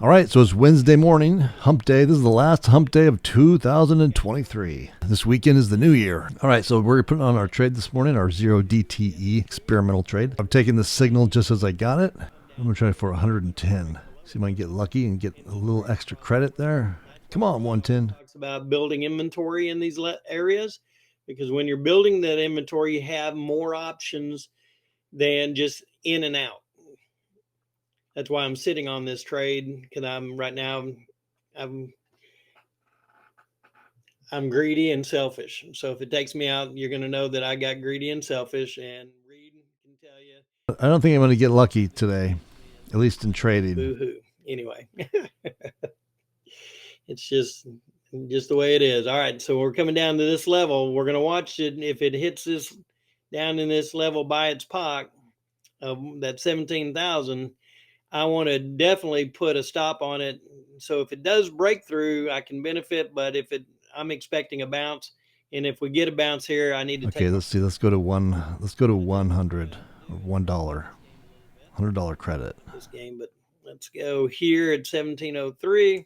All right, so it's Wednesday morning, hump day. This is the last hump day of 2023. This weekend is the new year. All right, so we're putting on our trade this morning, our 0DTE experimental trade. I'm taking the signal just as I got it. I'm going to try for 110. See if I can get lucky and get a little extra credit there. Come on, 110. Talks about building inventory in these areas, because when you're building that inventory, you have more options than just in and out. That's why I'm sitting on this trade, because I'm greedy and selfish. So if it takes me out, you're going to know that I got greedy and selfish. And Reed can tell you, I don't think I'm going to get lucky today, at least in trading. boo-hoo. Anyway, it's just the way it is. All right, so we're coming down to this level. We're going to watch it. If it hits this down in this level by its POC of that 17,000, I want to definitely put a stop on it. So if it does break through, I can benefit. But if I'm expecting a bounce, and if we get a bounce here, I need to take. Okay, let's see. Let's go to 100 or $1. $100 credit. This game, but let's go here at 1703.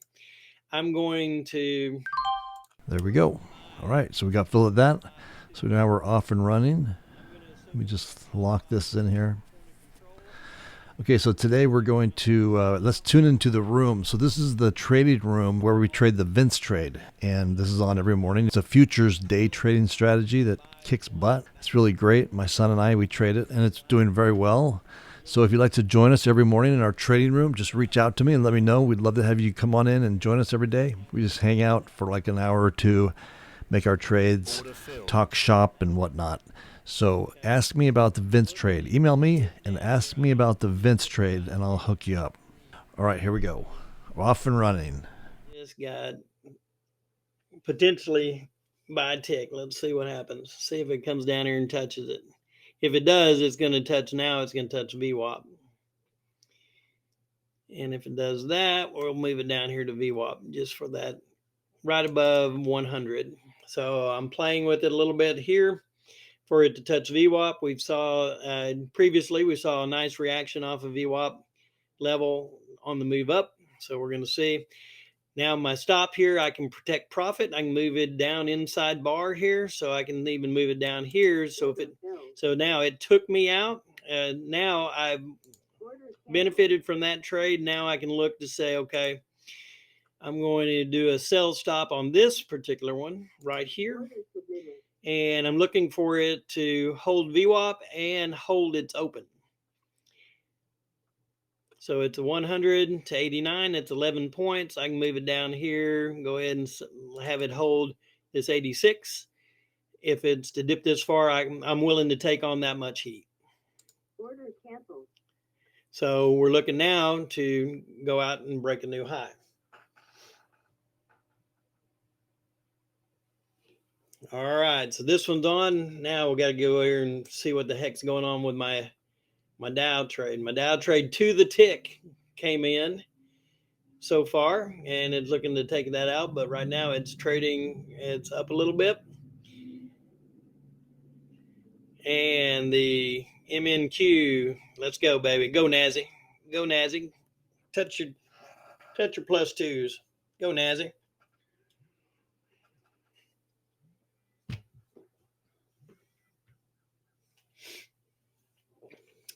I'm going to. There we go. All right, so we got filled at that. So now we're off and running. Let me just lock this in here. Okay, so today we're going to, let's tune into the room. So this is the trading room where we trade the Vince trade. And this is on every morning. It's a futures day trading strategy that kicks butt. It's really great. My son and I, we trade it, and it's doing very well. So if you'd like to join us every morning in our trading room, just reach out to me and let me know. We'd love to have you come on in and join us every day. We just hang out for like an hour or two, make our trades, talk shop and whatnot. So ask me about the Vince trade. Email me and ask me about the Vince trade, and I'll hook you up. All right, here we go. We're off and running. This guy potentially buy a tick. Let's see what happens. See if it comes down here and touches it. If it does, it's going to touch now. It's going to touch VWAP. And if it does that, we'll move it down here to VWAP just for that, right above 100. So I'm playing with it a little bit here for it to touch VWAP. Previously, we saw a nice reaction off of VWAP level on the move up. So we're going to see. Now my stop here, I can protect profit. I can move it down inside bar here, so I can even move it down here. So now it took me out. Now I've benefited from that trade. Now I can look to say, okay, I'm going to do a sell stop on this particular one right here. And I'm looking for it to hold VWAP and hold its open. So it's a 100 to 89. It's 11 points. I can move it down here, go ahead and have it hold this 86. If it's to dip this far, I'm willing to take on that much heat. Order canceled. So we're looking now to go out and break a new high. All right, so this one's on. Now we got to go here and see what the heck's going on with my Dow trade. My Dow trade to the tick came in so far, and it's looking to take that out. But right now it's trading. It's up a little bit, and the MNQ. Let's go, baby. Go Nazi. Go Nazi. Touch your plus twos. Go Nazi.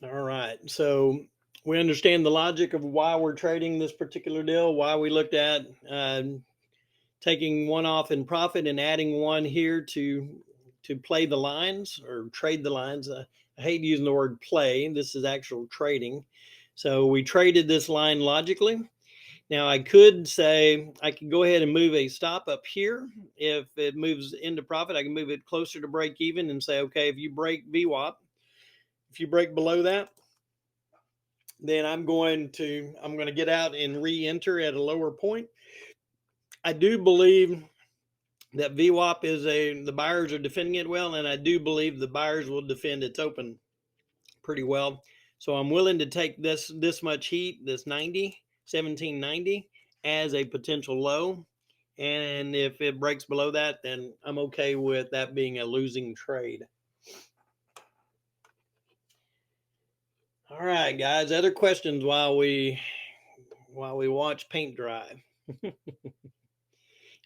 All right, so we understand the logic of why we're trading this particular deal, why we looked at taking one off in profit and adding one here to play the lines or trade the lines. I hate using the word play. This is actual trading. So we traded this line logically. Now I could say I could go ahead and move a stop up here. If it moves into profit, I can move it closer to break even and say, okay, if you break VWAP, if you break below that, then I'm going to get out and re-enter at a lower point. I do believe that VWAP is the buyers are defending it well, and I do believe the buyers will defend its open pretty well. So I'm willing to take this much heat, this 1790, as a potential low. And if it breaks below that, then I'm okay with that being a losing trade. All right, guys, other questions while we while we watch paint dry.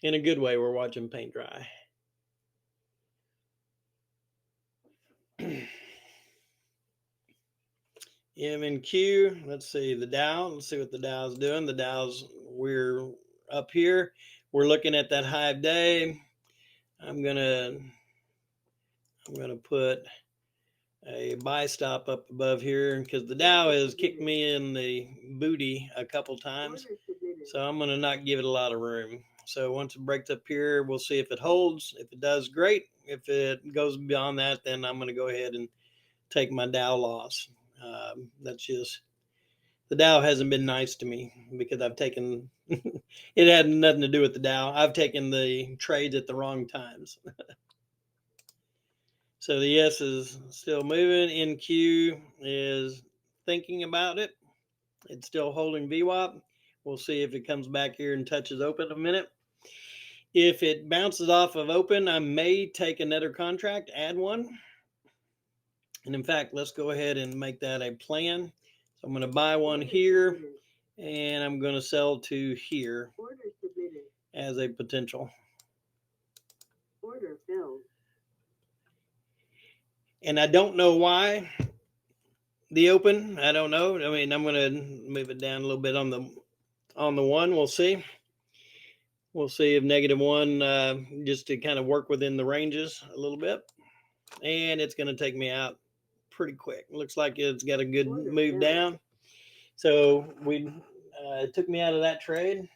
In a good way, we're watching paint dry. M and Q, let's see the Dow. Let's see what the Dow's doing. The Dow's, we're up here. We're looking at that high of day. I'm gonna put a buy stop up above here because the Dow has kicked me in the booty a couple times. So I'm going to not give it a lot of room. So once it breaks up here, we'll see if it holds. If it does, great. If it goes beyond that, then I'm going to go ahead and take my Dow loss. That's just, the Dow hasn't been nice to me because I've taken, it had nothing to do with the Dow. I've taken the trades at the wrong times. So the S is still moving. NQ is thinking about it. It's still holding VWAP. We'll see if it comes back here and touches open in a minute. If it bounces off of open, I may take another contract, add one. And in fact, let's go ahead and make that a plan. So I'm going to buy one here and I'm going to sell to here as a potential. Order filled. And I don't know why the open, I don't know. I mean, I'm going to move it down a little bit on the one. We'll see. We'll see if -1, just to kind of work within the ranges a little bit. And it's going to take me out pretty quick. Looks like it's got a good move down. So it took me out of that trade.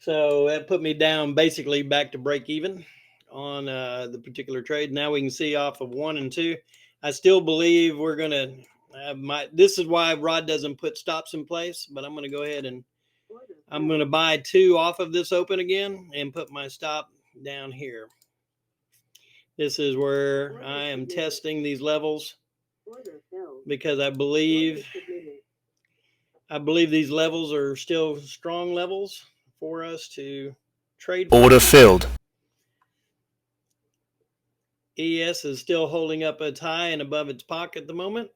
So that put me down basically back to break even on the particular trade. Now we can see off of 1 and 2. I still believe we're going to, this is why Rod doesn't put stops in place, but I'm going to go ahead and I'm going to buy 2 off of this open again and put my stop down here. This is where I am testing these levels because I believe these levels are still strong levels for us to trade. Order filled. ES is still holding up its high and above its pocket at the moment.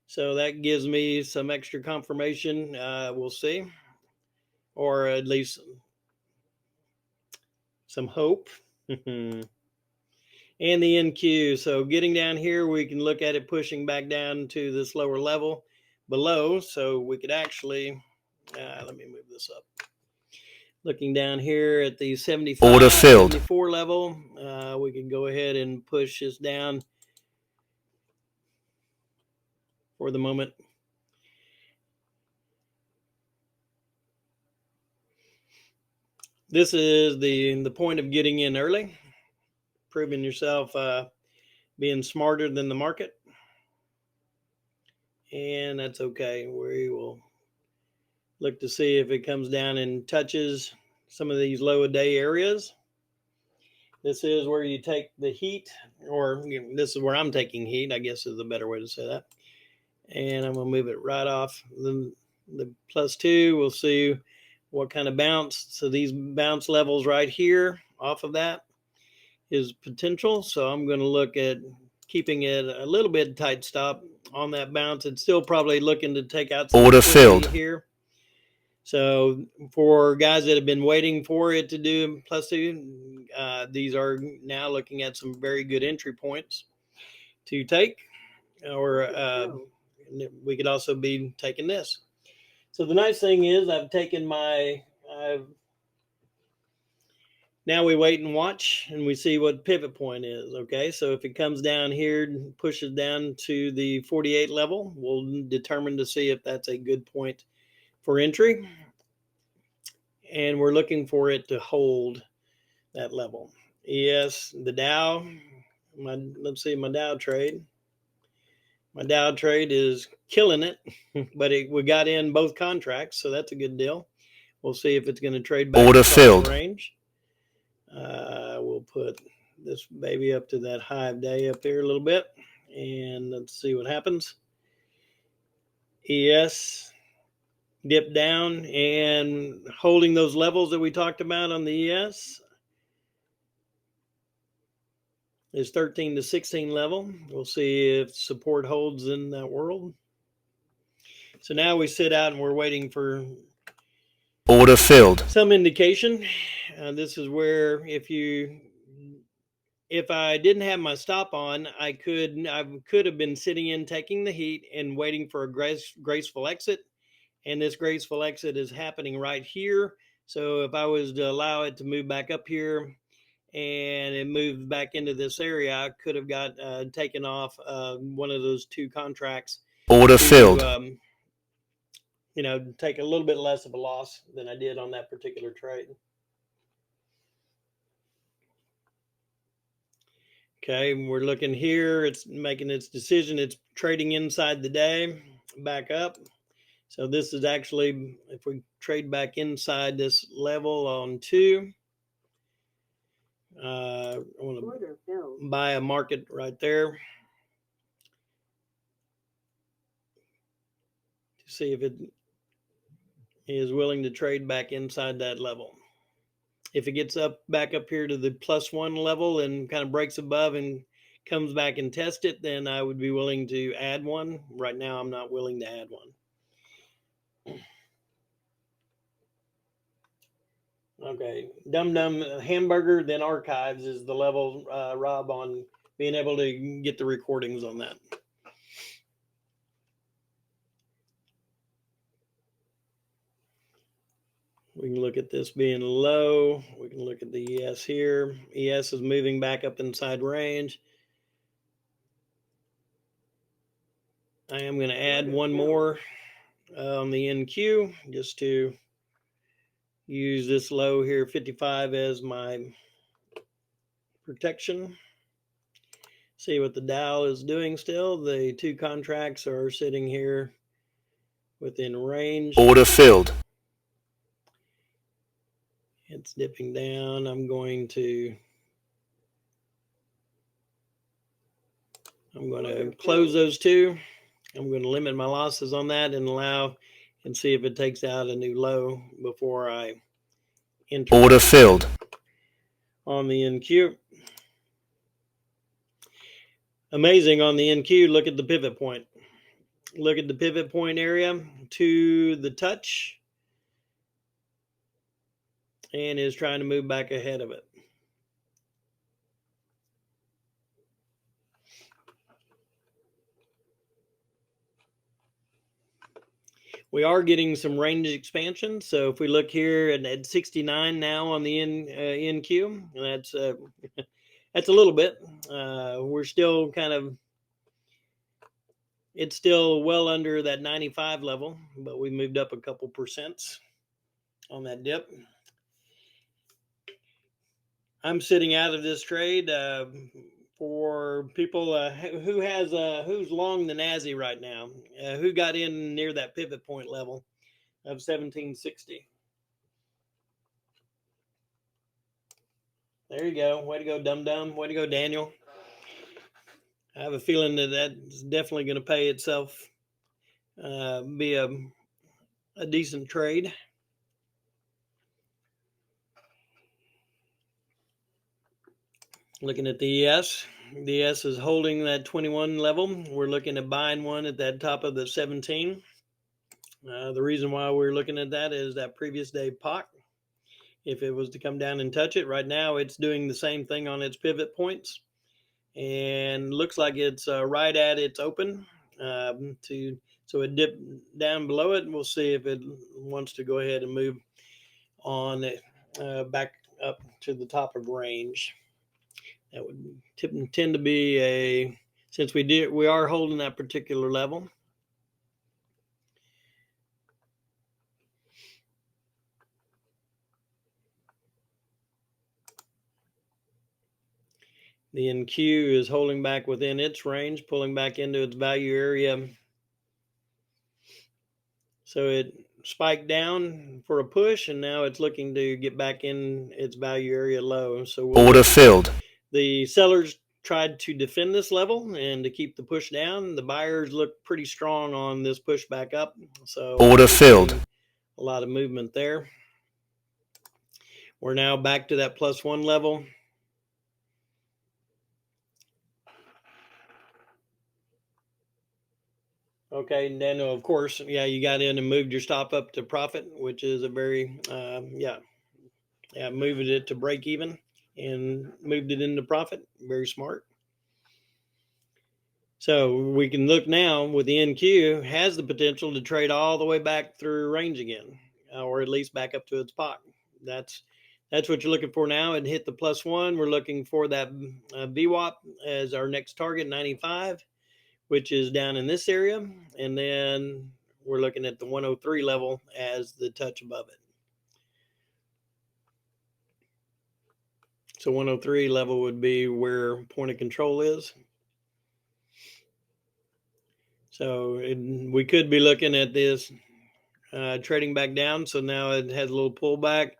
So that gives me some extra confirmation. We'll see. Or at least some hope. And the NQ. So getting down here, we can look at it pushing back down to this lower level below. So we could actually, let me move this up. Looking down here at the 75, Order filled. 74 level, we can go ahead and push this down for the moment. This is the point of getting in early, proving yourself being smarter than the market. And that's okay. We will look to see if it comes down and touches some of these low a day areas. This is where you take the heat, or this is where I'm taking heat, I guess is a better way to say that. And I'm going to move it right off the +2. We'll see what kind of bounce. So these bounce levels right here off of that is potential. So I'm going to look at keeping it a little bit tight stop on that bounce. It's still probably looking to take out some order filled here. So for guys that have been waiting for it to do +2, these are now looking at some very good entry points to take, or we could also be taking this. So the nice thing is I've taken my, now we wait and watch and we see what pivot point is. Okay, so if it comes down here and pushes down to the 48 level, we'll determine to see if that's a good point for entry. And we're looking for it to hold that level. Yes, the Dow, let's see my Dow trade. My Dow trade is killing it, but we got in both contracts, so that's a good deal. We'll see if it's going to trade back order filled range. We'll put this baby up to that high of day up here a little bit, and let's see what happens. ES dip down and holding those levels that we talked about on the ES is 13 to 16 level. We'll see if support holds in that world. So now we sit out and we're waiting for order filled, some indication. This is where if I didn't have my stop on, I could have been sitting in, taking the heat and waiting for a graceful exit. And this graceful exit is happening right here. So if I was to allow it to move back up here and it moved back into this area, I could have got taken off one of those two contracts order to, filled, take a little bit less of a loss than I did on that particular trade. Okay, we're looking here. It's making its decision. It's trading inside the day, back up. So this is actually, if we trade back inside this level on 2, I want to buy a market right there to see if it is willing to trade back inside that level. If it gets back up here to the +1 level and kind of breaks above and comes back and test it, then I would be willing to add one. Right now, I'm not willing to add one. Okay, Dum Dum Hamburger, then Archives is the level, Rob, on being able to get the recordings on that. We can look at this being low. We can look at the ES here. ES is moving back up inside range. I am going to add one more on the NQ just to use this low here, 55, as my protection. See what the Dow is doing still. The two contracts are sitting here within range. order filled, It's dipping down. I'm going to close those two. I'm going to limit my losses on that and allow and see if it takes out a new low before I enter order filled, on the NQ. Amazing on the NQ. Look at the pivot point. Look at the pivot point area to the touch and is trying to move back ahead of it. We are getting some range expansion. So if we look here at 69 now on the NQ, that's that's a little bit. We're still it's still well under that 95 level, but we moved up a couple percents on that dip. I'm sitting out of this trade for people who's long the NASI right now, who got in near that pivot point level of 1760. There you go. Way to go, Dum Dum. Way to go, Daniel. I have a feeling that's definitely going to pay itself, be a decent trade. Looking at the ES. The ES is holding that 21 level. We're looking at buying one at that top of the 17. The reason why we're looking at that is that previous day POC. If it was to come down and touch it, right now it's doing the same thing on its pivot points. And looks like it's right at its open. So it dipped down below it, and we'll see if it wants to go ahead and move on back up to the top of range. That would tend to be since we are holding that particular level. The NQ is holding back within its range, pulling back into its value area. So it spiked down for a push, and now it's looking to get back in its value area low. So order filled, the sellers tried to defend this level and to keep the push down. The buyers look pretty strong on this push back up. So order filled, a lot of movement there. We're now back to that +1 level. Okay, and then of course, yeah, you got in and moved your stop up to profit, which is a very, moved it to break even and moved it into profit. Very smart. So we can look now with the NQ has the potential to trade all the way back through range again, or at least back up to its pot. That's what you're looking for now. And hit the +1. We're looking for that VWAP as our next target, 95, which is down in this area. And then we're looking at the 103 level as the touch above it. So 103 level would be where point of control is. So we could be looking at this trading back down. So now it has a little pullback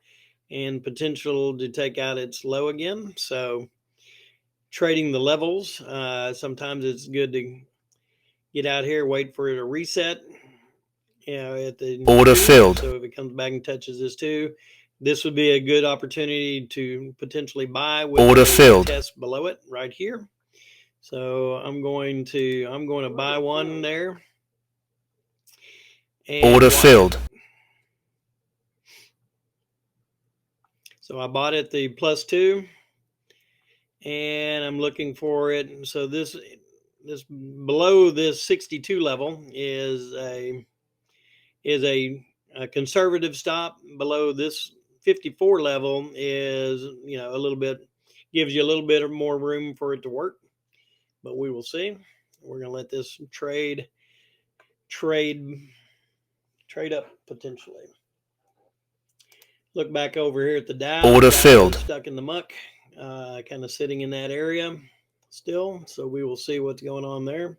and potential to take out its low again. So trading the levels, sometimes it's good to get out here, wait for it to reset. At the Order 2. filled. So if it comes back and touches this 2, this would be a good opportunity to potentially buy with Order a filled. test below it right here. So I'm going to buy one there. And Order filled. So I bought it the +2, and I'm looking for it. So this below this 62 level is a conservative stop. Below this 54 level is a little bit, gives you a little bit more room for it to work, but we will see. We're going to let this trade up potentially. Look back over here at the Dow. Order Dow filled. is stuck in the muck, kind of sitting in that area still. So we will see what's going on there.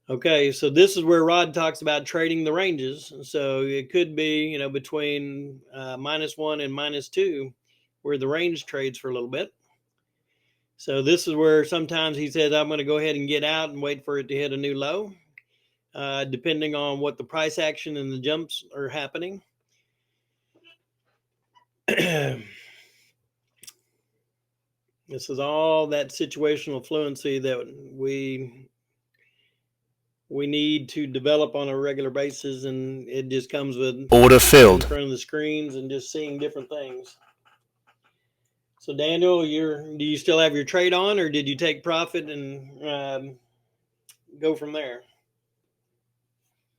Okay, so this is where Rod talks about trading the ranges. So it could be, between -1 and -2, where the range trades for a little bit. So this is where sometimes he says, I'm going to go ahead and get out and wait for it to hit a new low, depending on what the price action and the jumps are happening. This is all that situational fluency that we need to develop on a regular basis, and it just comes with Order filled. in front of the screens and just seeing different things. So Daniel, do you still have your trade on, or did you take profit and go from there?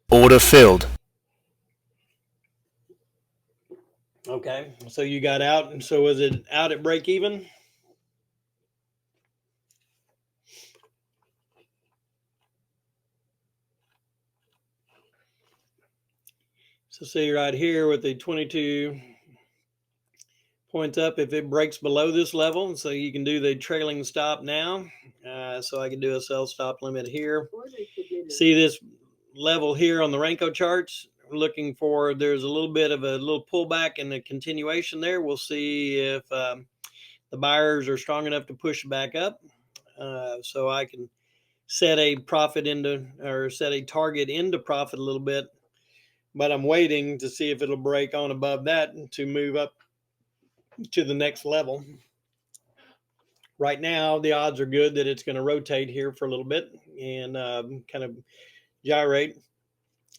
Order filled. Okay, so you got out, and so was it out at break even? So see right here with the 22 points up, if it breaks below this level, so you can do the trailing stop now. So I can do a sell stop limit here. See this level here on the Renko charts? Looking for, there's a little bit of a little pullback and a continuation there. We'll see if the buyers are strong enough to push back up. So I can set a profit into, or set a target into profit a little bit, but I'm waiting to see if it'll break on above that to move up to the next level. Right now, the odds are good that it's going to rotate here for a little bit and kind of gyrate.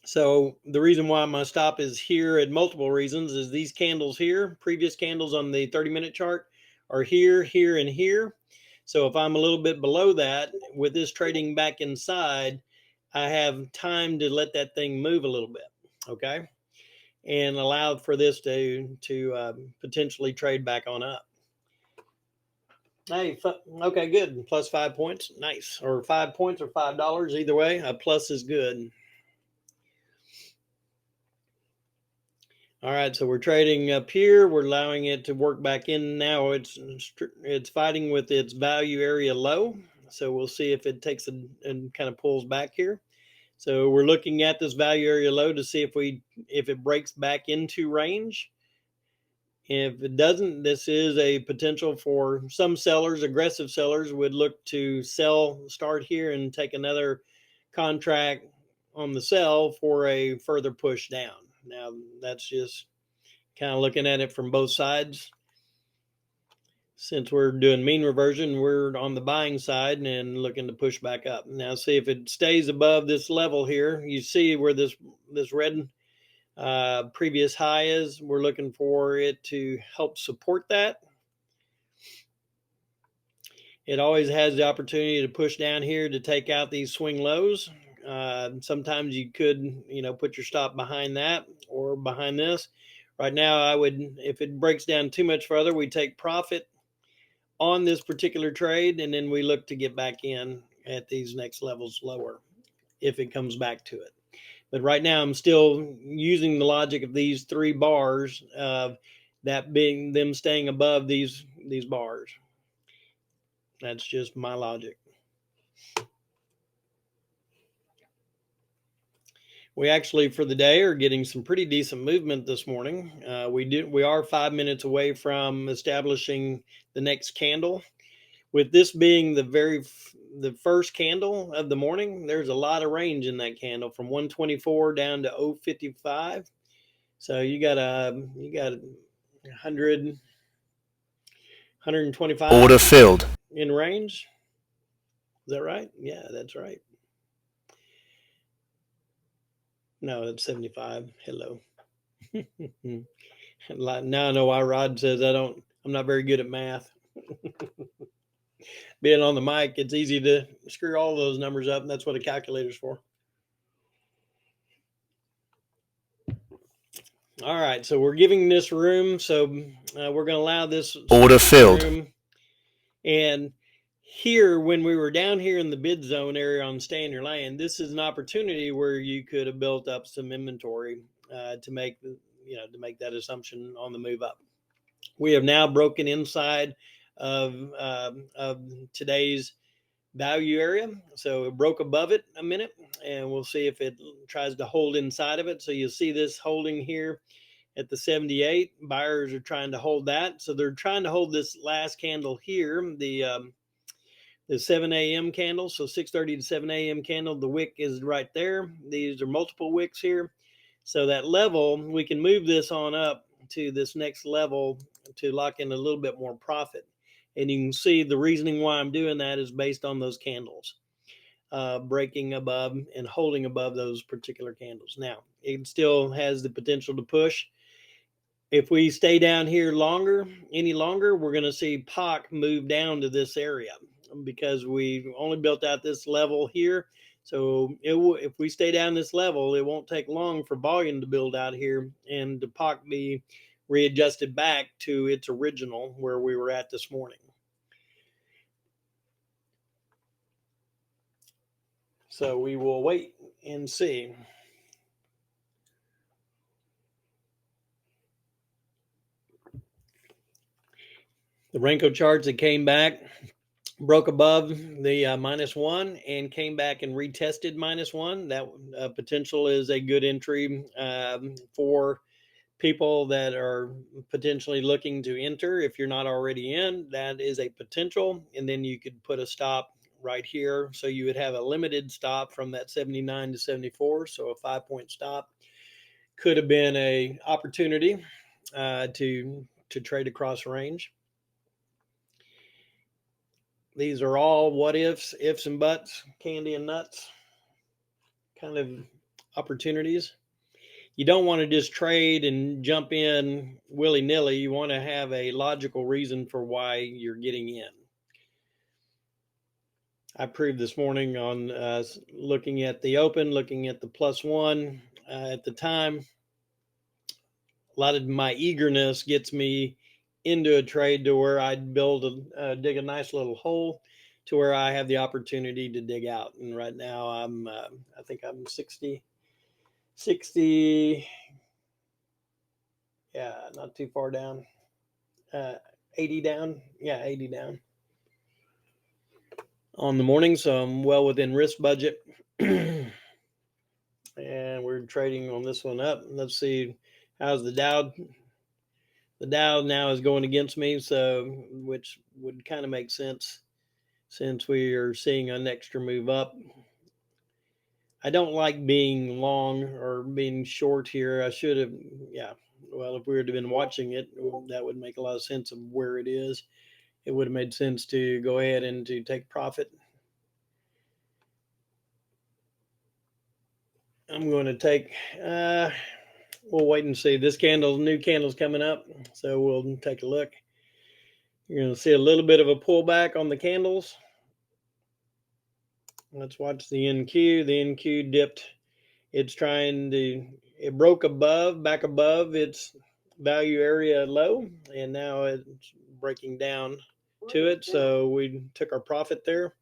So the reason why my stop is here at multiple reasons is these candles here, previous candles on the 30-minute chart, are here, here, and here. So if I'm a little bit below that, with this trading back inside, I have time to let that thing move a little bit, okay? And allow for this to potentially trade back on up. Hey, okay, good. Plus 5 points. Nice. Or 5 points or $5. Either way, a plus is good. All right, so we're trading up here. We're allowing it to work back in now. It's fighting with its value area low. So we'll see if it takes and kind of pulls back here. So we're looking at this value area low to see if it breaks back into range. If it doesn't, this is a potential for some sellers. Aggressive sellers would look to start here and take another contract on the sell for a further push down. Now, that's just kind of looking at it from both sides. since we're doing mean reversion, we're on the buying side and looking to push back up. Now see if it stays above this level here. You see where this red previous high is. We're looking for it to help support that. It always has the opportunity to push down here to take out these swing lows. Sometimes you could, put your stop behind that or behind this. Right now, I would, if it breaks down too much further, we take profit on this particular trade, and then we look to get back in at these next levels lower if it comes back to it. But right now, I'm still using the logic of these three bars, that being them staying above these bars. That's just my logic. We actually, for the day, are getting some pretty decent movement this morning. We are 5 minutes away from establishing the next candle. With this being the first candle of the morning, there's a lot of range in that candle from 124 down to 055. So you got 100, 125 Order filled. in range. Is that right? Yeah, that's right. No, that's 75. Hello. Now I know why Rod says I'm not very good at math. Being on the mic, it's easy to screw all those numbers up, and that's what a calculator's for. All right, so we're giving this room, so we're going to allow this Order filled. room. And here, when we were down here in the bid zone area on stay in your lane, this is an opportunity where you could have built up some inventory to make that assumption on the move up. We have now broken inside of today's value area, so it broke above it a minute, and we'll see if it tries to hold inside of it. So you'll see this holding here at the 78. Buyers are trying to hold that, so they're trying to hold this last candle here, the 7 a.m. candle. So 6:30 to 7 a.m. candle, the wick is right there. These are multiple wicks here, so that level, we can move this on up to this next level to lock in a little bit more profit. And you can see the reasoning why I'm doing that is based on those candles breaking above and holding above those particular candles. Now, it still has the potential to push. If we stay down here any longer, we're going to see POC move down to this area because we only built out this level here. So if we stay down this level, it won't take long for volume to build out here and the POC be readjusted back to its original where we were at this morning. So we will wait and see. The Renko charts that came back broke above the -1 and came back and retested -1. That potential is a good entry for people that are potentially looking to enter. If you're not already in, that is a potential. And then you could put a stop right here. So you would have a limited stop from that 79 to 74. So a 5-point stop could have been a opportunity to trade across range. These are all what ifs and buts, candy and nuts kind of opportunities. You don't want to just trade and jump in willy-nilly. You want to have a logical reason for why you're getting in. I proved this morning on looking at the open, looking at the +1 at the time. A lot of my eagerness gets me into a trade to where I'd dig a nice little hole to where I have the opportunity to dig out. And right now I think I'm 60, yeah, not too far down, 80 down. Yeah, 80 down on the morning. So I'm well within risk budget. And we're trading on this one up. Let's see, how's the Dow? The Dow now is going against me, so which would kind of make sense since we are seeing an extra move up. I don't like being long or being short here. I should have, yeah. Well, if we would have been watching it, that would make a lot of sense of where it is. it would have made sense to go ahead and to take profit. I'm going to take, we'll wait and see. This new candle's coming up, so we'll take a look. You're going to see a little bit of a pullback on the candles. Let's watch the NQ. The NQ dipped. It's it broke back above its value area low, and now it's breaking down to it. So we took our profit there.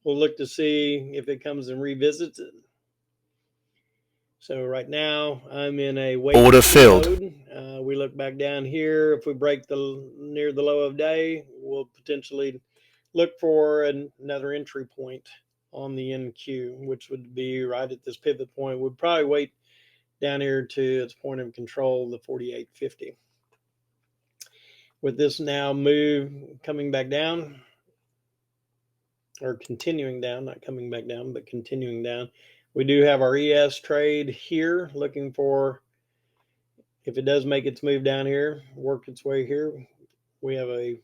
We'll look to see if it comes and revisits it. So right now I'm in a wait Order filled. mode. We look back down here. If we break near the low of day, we'll potentially look for another entry point on the NQ, which would be right at this pivot point. We'd probably wait down here to its point of control, the 48.50. With this now move coming back down, or continuing down, not coming back down, but continuing down, we do have our ES trade here, looking for, if it does make its move down here, work its way here, we have a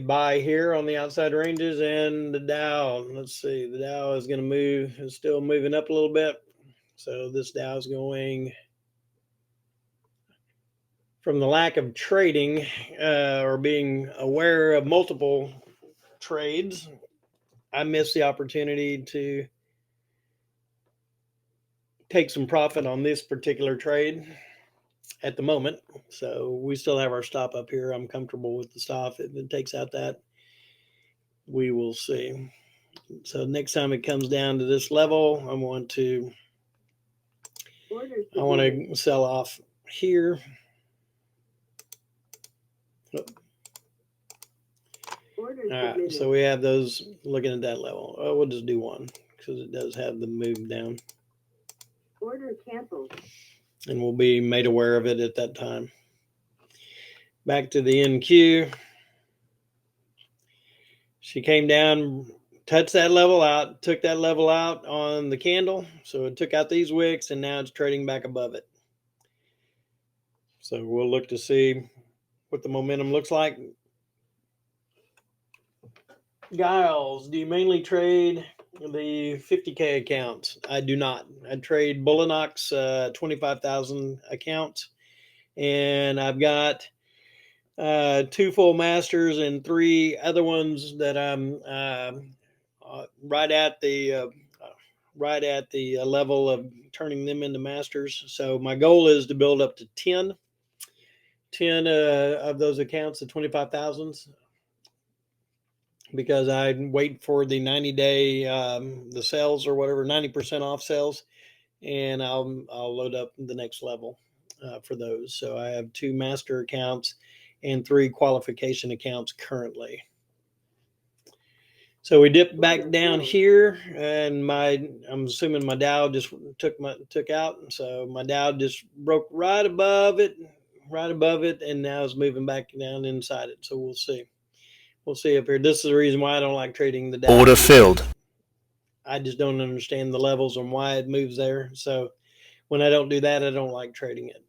buy here on the outside ranges. And the Dow, let's see, the Dow is going to move, it's still moving up a little bit. So this Dow is going, from the lack of trading or being aware of multiple trades, I missed the opportunity to take some profit on this particular trade at the moment. So we still have our stop up here. I'm comfortable with the stop. If it takes out that, we will see. So next time it comes down to this level, I want to sell off here. All right, so we have those looking at that level. Oh, we'll just do one because it does have the move down. Order canceled. And we'll be made aware of it at that time. Back to the NQ. She came down, touched that level out, took that level out on the candle. So it took out these wicks, and now it's trading back above it. So we'll look to see what the momentum looks like. Giles, do you mainly trade the 50K accounts? I do not. I trade Bullinox 25,000 accounts, and I've got 2 full masters and 3 other ones that I'm right at the level of turning them into masters. So my goal is to build up to 10 of those accounts, the 25,000s, because I wait for the 90-day the sales or whatever, 90% off sales, and I'll load up the next level for those. So I have 2 master accounts and 3 qualification accounts currently. So we dipped back down here, and I'm assuming my Dow just took out. So my Dow just broke right above it, and now is moving back down inside it. So we'll see. We'll see up here. This is the reason why I don't like trading the Dow. Order filled. I just don't understand the levels and why it moves there. So when I don't do that, I don't like trading it.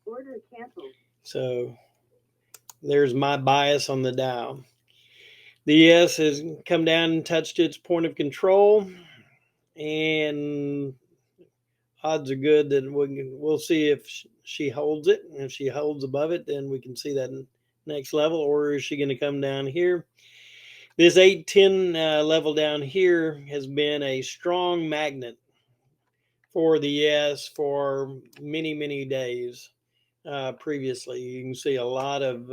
Order canceled. So there's my bias on the Dow. The ES has come down and touched its point of control, and odds are good that we'll see if she holds it. And if she holds above it, then we can see that next level. Or is she going to come down here? This 810 level down here has been a strong magnet for the ES for many, many days previously. You can see a lot of,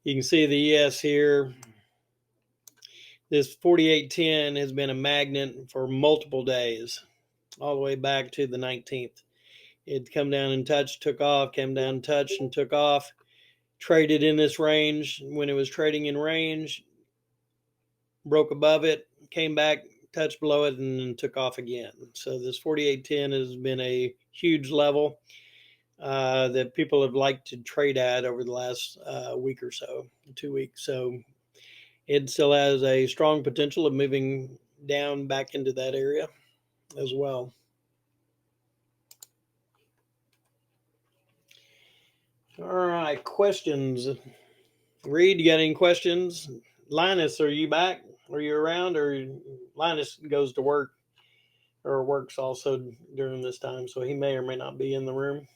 you can see the ES here. This 4810 has been a magnet for multiple days, all the way back to the 19th. It'd come down and touched, took off, came down, touched, and took off. Traded in this range. When it was trading in range, broke above it, came back, touched below it, and then took off again. So this 4810 has been a huge level that people have liked to trade at over the last week or so, 2 weeks. So it still has a strong potential of moving down back into that area as well. All right. right, questions. Reed, you got any questions? Linus, are you back? Are you around? Or Linus goes to work or works also during this time, so he may or may not be in the room.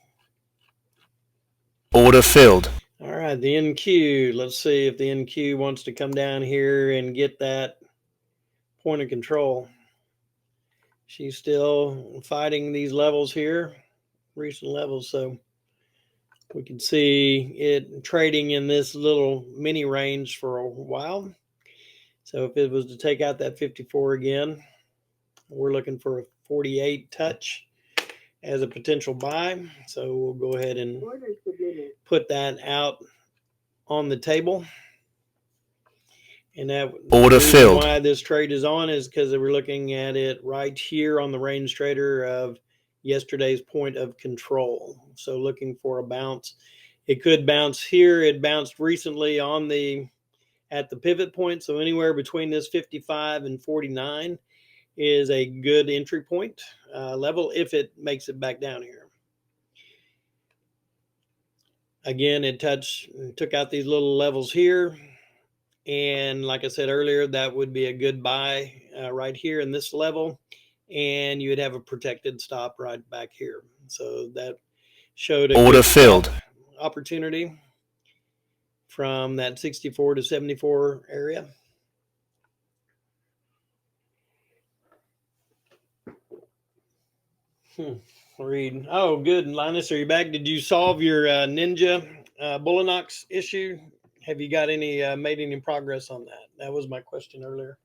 Order filled. All right, the NQ. Let's see if the NQ wants to come down here and get that point of control. She's still fighting these levels here, recent levels, so we can see it trading in this little mini range for a while. So if it was to take out that 54 again, we're looking for a 48 touch as a potential buy. So we'll go ahead and put that out on the table. And that Order the reason filled. why this trade is on is because we're looking at it right here on the range trader of yesterday's point of control. So looking for a bounce. It could bounce here. It bounced recently at the pivot point. So anywhere between this 55 and 49 is a good entry point level if it makes it back down here. Again, it took out these little levels here. And like I said earlier, that would be a good buy right here in this level. And you would have a protected stop right back here. So that showed a Order good filled. opportunity from that 64 to 74 area. Read. Oh, good. Linus, are you back? Did you solve your Ninja Bullinox issue? Have you got any made any progress on that? That was my question earlier.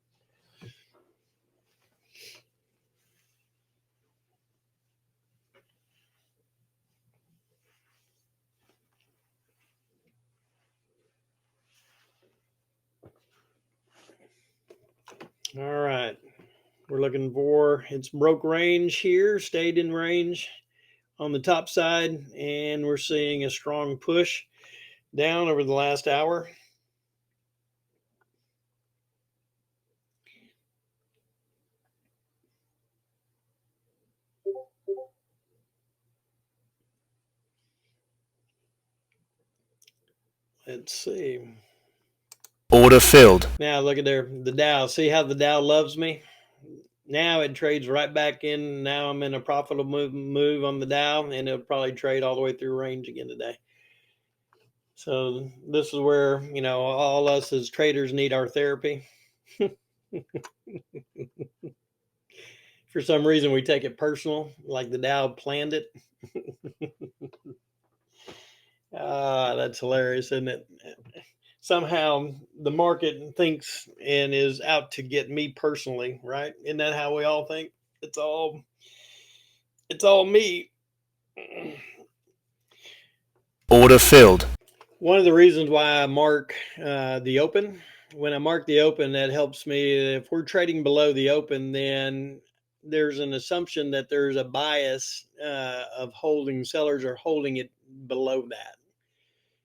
All right. We're looking for, it's broke range here, stayed in range on the top side, and we're seeing a strong push down over the last hour. Let's see. Order filled. Now look at there, the Dow. See how the Dow loves me? Now it trades right back in. Now I'm in a profitable move on the Dow, and it'll probably trade all the way through range again today. So this is where, all us as traders need our therapy. For some reason, we take it personal, like the Dow planned it. That's hilarious, isn't it? Somehow the market thinks and is out to get me personally, right? Isn't that how we all think? It's all me. Order filled. One of the reasons why I mark the open, when I mark the open, that helps me. If we're trading below the open, then there's an assumption that there's a bias of holding, sellers are holding it below that.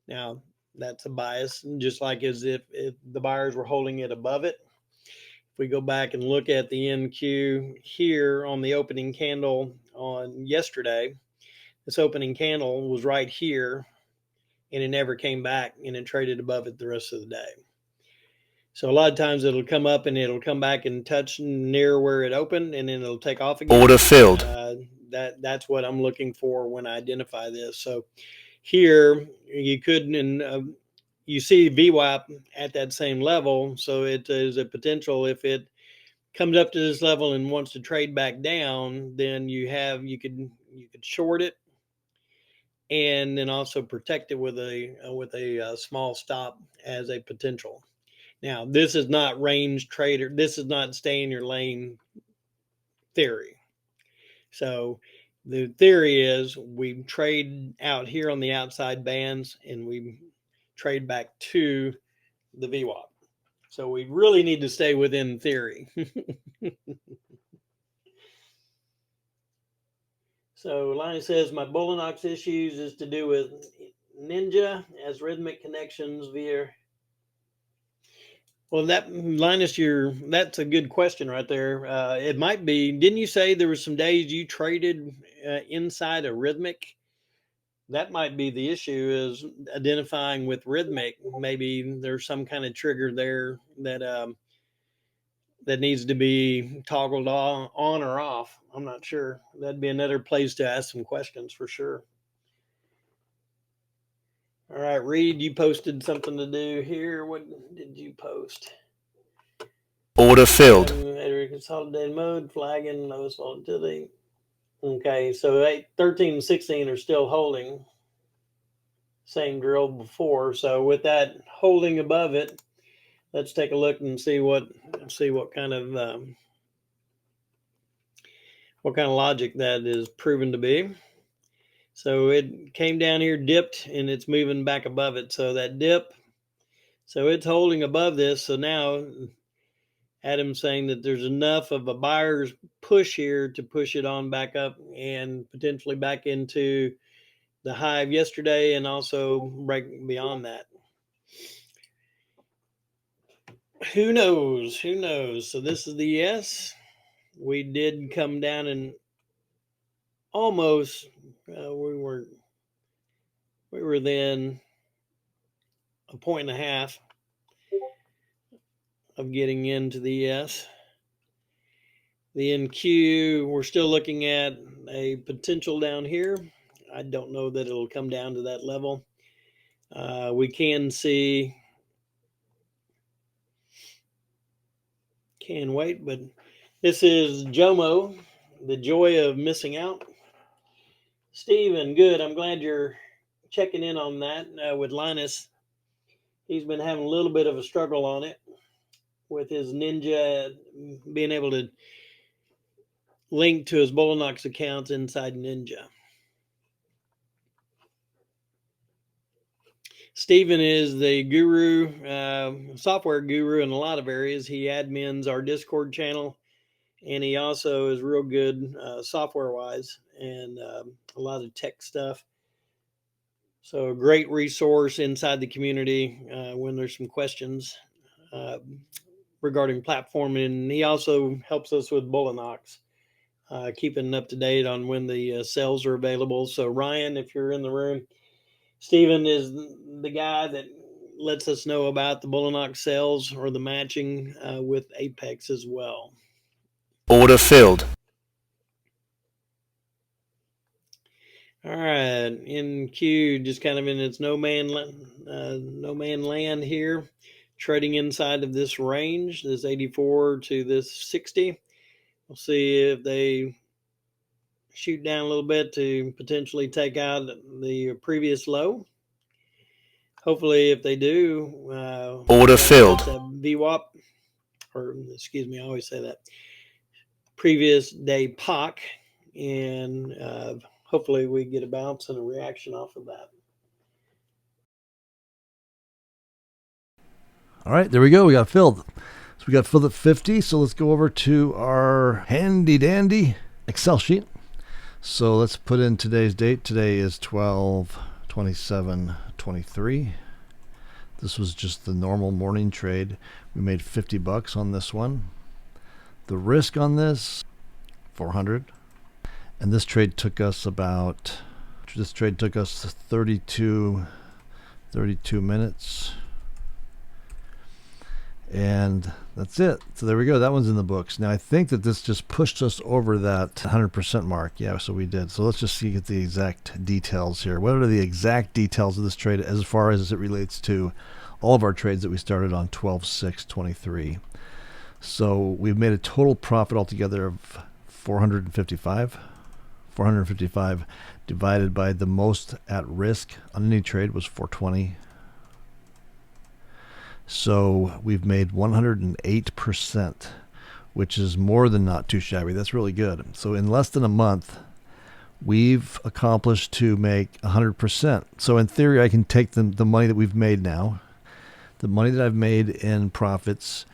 Now, that's a bias, just like as if the buyers were holding it above it. If we go back and look at the NQ here on the opening candle on yesterday, this opening candle was right here, and it never came back, and it traded above it the rest of the day. So a lot of times it'll come up and it'll come back and touch near where it opened, and then it'll take off again. Order filled. That's what I'm looking for when I identify this. So here you could, and you see VWAP at that same level. So it is a potential, if it comes up to this level and wants to trade back down, then you could short it, and then also protect it with a small stop as a potential. Now, this is not range trader. This is not stay in your lane theory. So the theory is we trade out here on the outside bands, and we trade back to the VWAP. So we really need to stay within theory. So Lonnie says, my Bullinox issues is to do with Ninja as rhythmic connections via. Well, that Linus, that's a good question right there. It might be. Didn't you say there were some days you traded inside a rhythmic that might be the issue, is identifying with rhythmic. Maybe there's some kind of trigger there that needs to be toggled on or off. I'm not sure. That'd be another place to ask some questions for sure. All right, Reed, you posted something to do here. What did you post? Order filled. Consolidated mode, flagging, lowest volatility. Okay, so 13 and 16 are still holding. Same drill before. So with that holding above it, let's take a look and see what kind of logic that is proven to be. So it came down here, dipped, and it's moving back above it. So that dip, so it's holding above this. So now Adam's saying that there's enough of a buyer's push here to push it on back up and potentially back into the high of yesterday and also break beyond that. Who knows? Who knows? So this is the yes. We did come down and almost we were then a point and a half of getting into the yes. The NQ, we're still looking at a potential down here. I don't know that it'll come down to that level. We can see, can wait, but this is JOMO, the joy of missing out. Steven, good. I'm glad you're checking in on that with Linus. He's been having a little bit of a struggle on it with his Ninja, being able to link to his Bolonox accounts inside Ninja. Steven is the guru, software guru in a lot of areas. He admins our Discord channel, and he also is real good software-wise and a lot of tech stuff. So a great resource inside the community when there's some questions regarding platforming. And he also helps us with Bolonox, keeping up to date on when the sales are available. So Ryan, if you're in the room, Steven is the guy that lets us know about the Bolonox sales or the matching with Apex as well. Order filled. All right, NQ just kind of in its no man land here, trading inside of this range, this 84 to this 60. We'll see if they shoot down a little bit to potentially take out the previous low. Hopefully, if they do, order filled. VWAP, or excuse me, I always say that, previous day POC, and hopefully we get a bounce and a reaction off of that. All right, there we go. We got filled. So we got filled at 50. So let's go over to our handy dandy Excel sheet. So let's put in today's date. Today is 12/27/23. This was just the normal morning trade. We made $50 on this one. The risk on this, 400. And this trade took us 32 minutes. And that's it. So there we go. That one's in the books. Now I think that this just pushed us over that 100% mark. Yeah, so we did. So let's just see the exact details here. What are the exact details of this trade as far as it relates to all of our trades that we started on 12/6/23? So we've made a total profit altogether of 455. 455 divided by the most at risk on any trade was 420. So we've made 108%, which is more than not too shabby. That's really good. So in less than a month, we've accomplished to make 100%. So in theory, I can take the money that we've made now, the money that I've made in profits,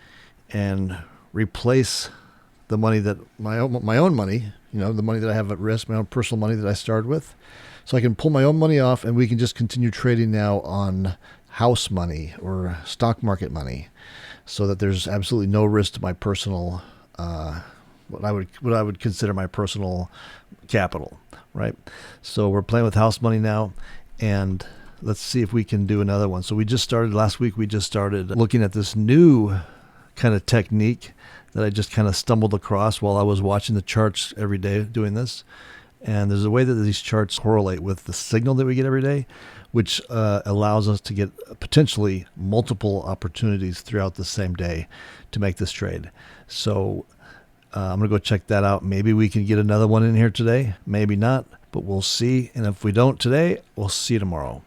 and replace the money that my own money, the money that I have at risk, my own personal money that I started with. So I can pull my own money off, and we can just continue trading now on house money or stock market money, so that there's absolutely no risk to my personal what I would consider my personal capital, right? So we're playing with house money now, and let's see if we can do another one. So we just started last week. We just started looking at this new kind of technique that I just kind of stumbled across while I was watching the charts every day doing this. And there's a way that these charts correlate with the signal that we get every day, which allows us to get potentially multiple opportunities throughout the same day to make this trade. So I'm going to go check that out. Maybe we can get another one in here today. Maybe not, but we'll see. And if we don't today, we'll see you tomorrow.